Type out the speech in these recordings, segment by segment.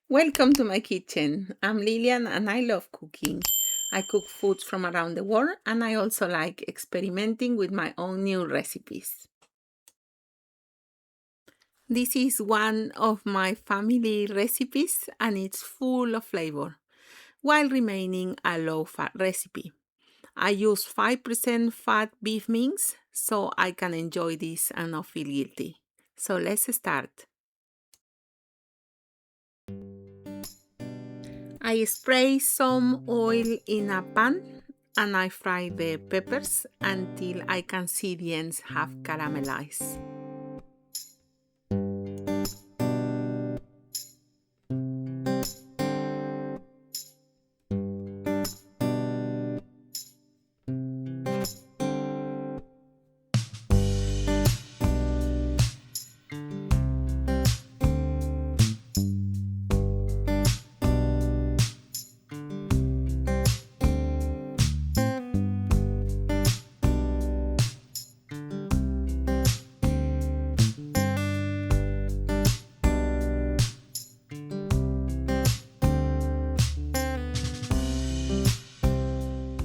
Welcome to my kitchen. I'm Lilian and I love cooking. I cook foods from around the world and I also like experimenting with my own new recipes. This is one of my family recipes and it's full of flavor while remaining a low fat recipe. I use 5% fat beef mince so I can enjoy this and not feel guilty. So let's start. I spray some oil in a pan and I fry the peppers until I can see the ends have caramelized.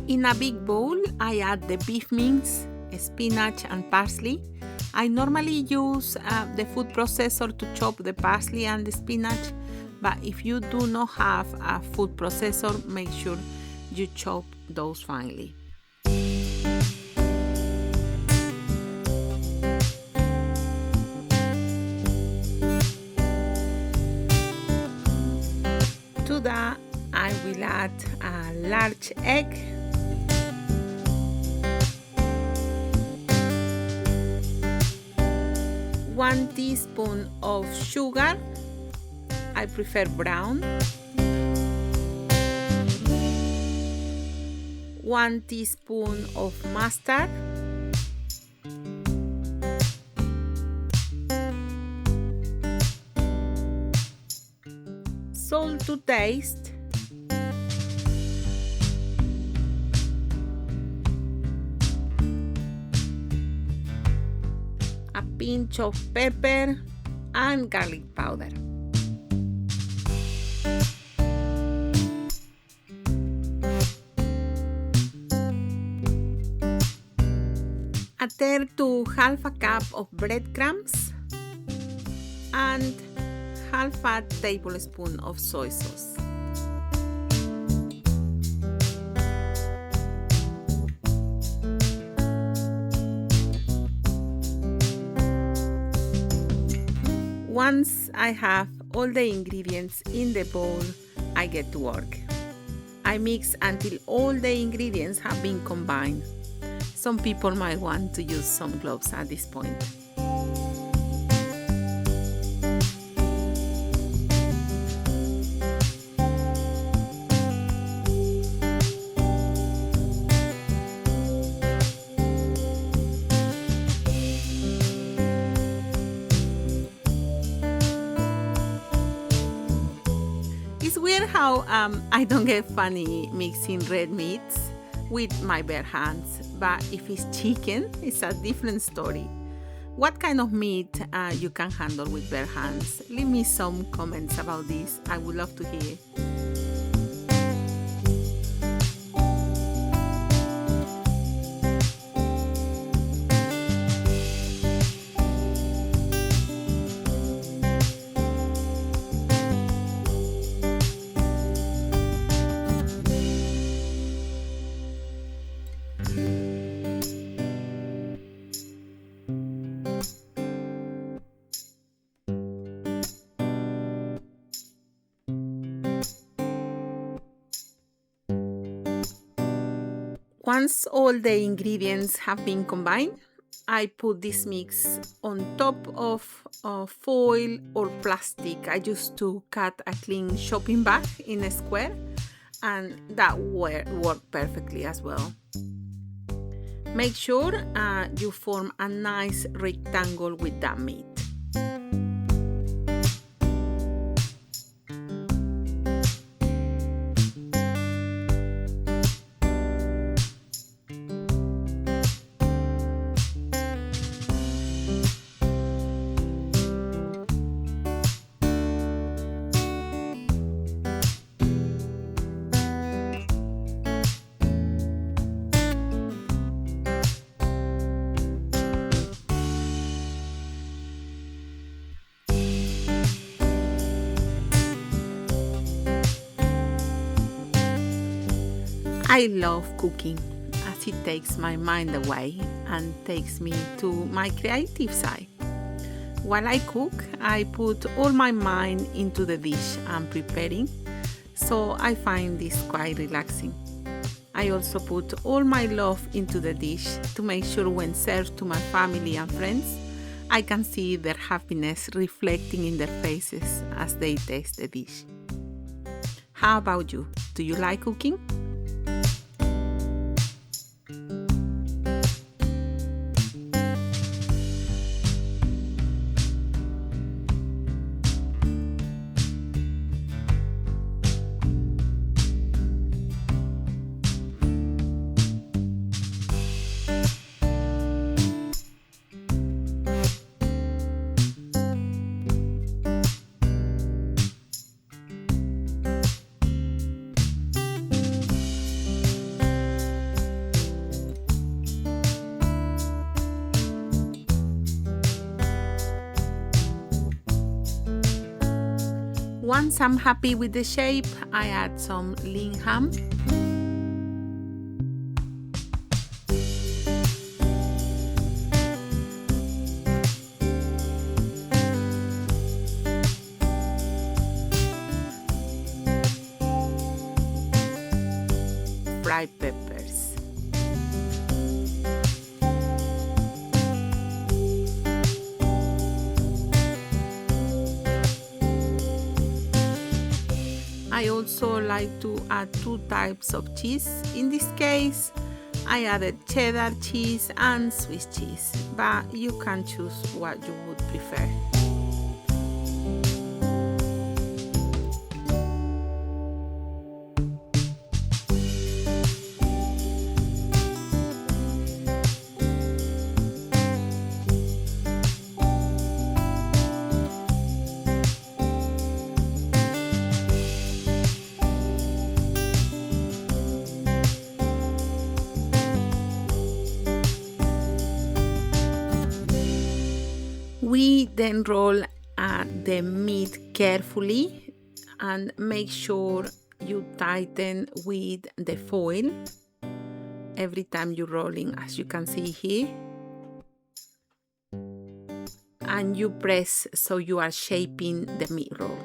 In a big bowl, I add the beef mince, spinach, and parsley. I normally use the food processor to chop the parsley and the spinach, but if you do not have a food processor, make sure you chop those finely. To that, I will add a large egg, 1 teaspoon of sugar, I prefer brown, 1 teaspoon of mustard, salt to taste, a pinch of pepper and garlic powder. A third to half a cup of breadcrumbs and half a tablespoon of soy sauce. Once I have all the ingredients in the bowl, I get to work. I mix until all the ingredients have been combined. Some people might want to use some gloves at this point. It's weird how I don't get funny mixing red meats with my bare hands, but if it's chicken, it's a different story. What kind of meat you can handle with bare hands? Leave me some comments about this. I would love to hear. Once all the ingredients have been combined, I put this mix on top of foil or plastic. I used to cut a clean shopping bag in a square, and that worked perfectly as well. Make sure you form a nice rectangle with that meat. I love cooking as it takes my mind away and takes me to my creative side. While I cook, I put all my mind into the dish I'm preparing, so I find this quite relaxing. I also put all my love into the dish to make sure when served to my family and friends, I can see their happiness reflecting in their faces as they taste the dish. How about you? Do you like cooking? Once I'm happy with the shape, I add some lean ham. Fried peppers. I also like to add 2 types of cheese. In this case, I added cheddar cheese and Swiss cheese, but you can choose what you would prefer. We then roll the meat carefully and make sure you tighten with the foil every time you're rolling, as you can see here. And you press so you are shaping the meat roll.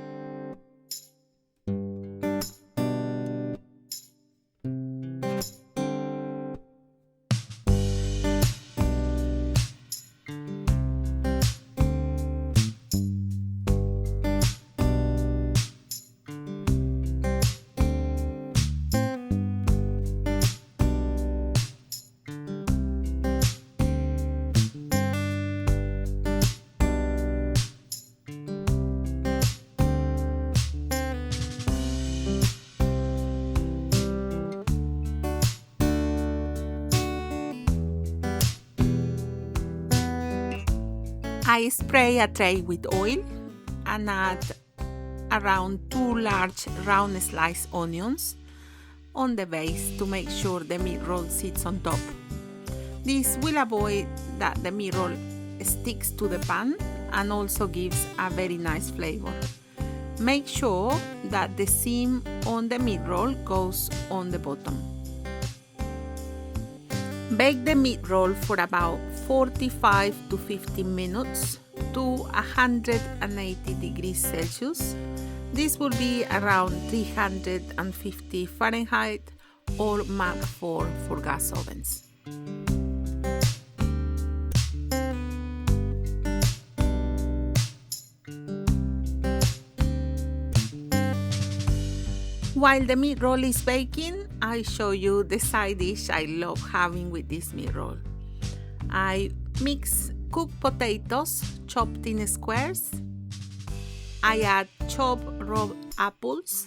I spray a tray with oil and add around 2 large round sliced onions on the base to make sure the meat roll sits on top. This will avoid that the meat roll sticks to the pan and also gives a very nice flavor. Make sure that the seam on the meat roll goes on the bottom. Bake the meat roll for about 45 to 50 minutes to 180 degrees Celsius. This will be around 350 Fahrenheit or Mach 4 for gas ovens. While the meat roll is baking, I show you the side dish I love having with this meat roll. I mix cooked potatoes chopped in squares. I add chopped raw apples.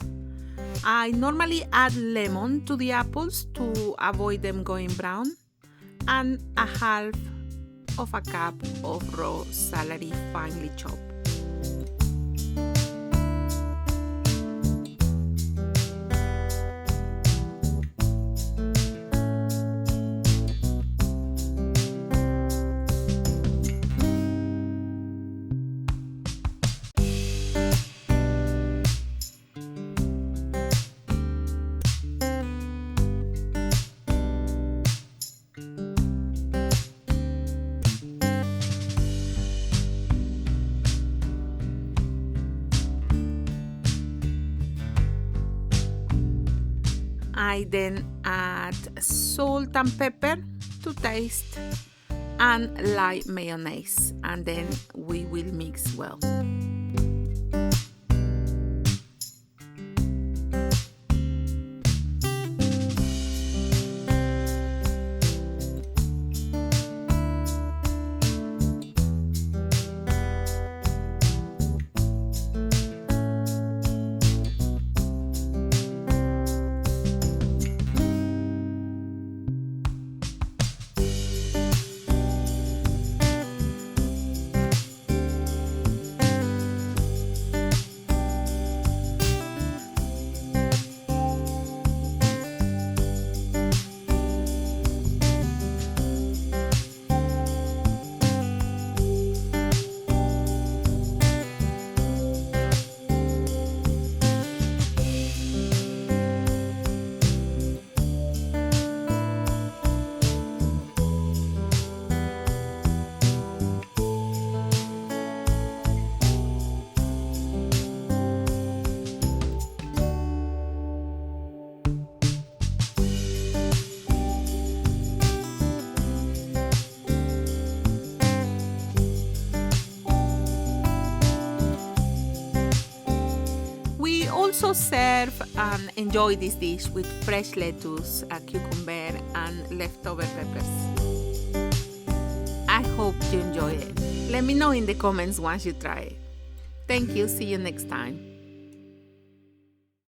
I normally add lemon to the apples to avoid them going brown, and a half of a cup of raw celery finely chopped. I then add salt and pepper to taste and light mayonnaise, and then we will mix well. We also serve and enjoy this dish with fresh lettuce, a cucumber, and leftover peppers. I hope you enjoy it. Let me know in the comments once you try it. Thank you. See you next time.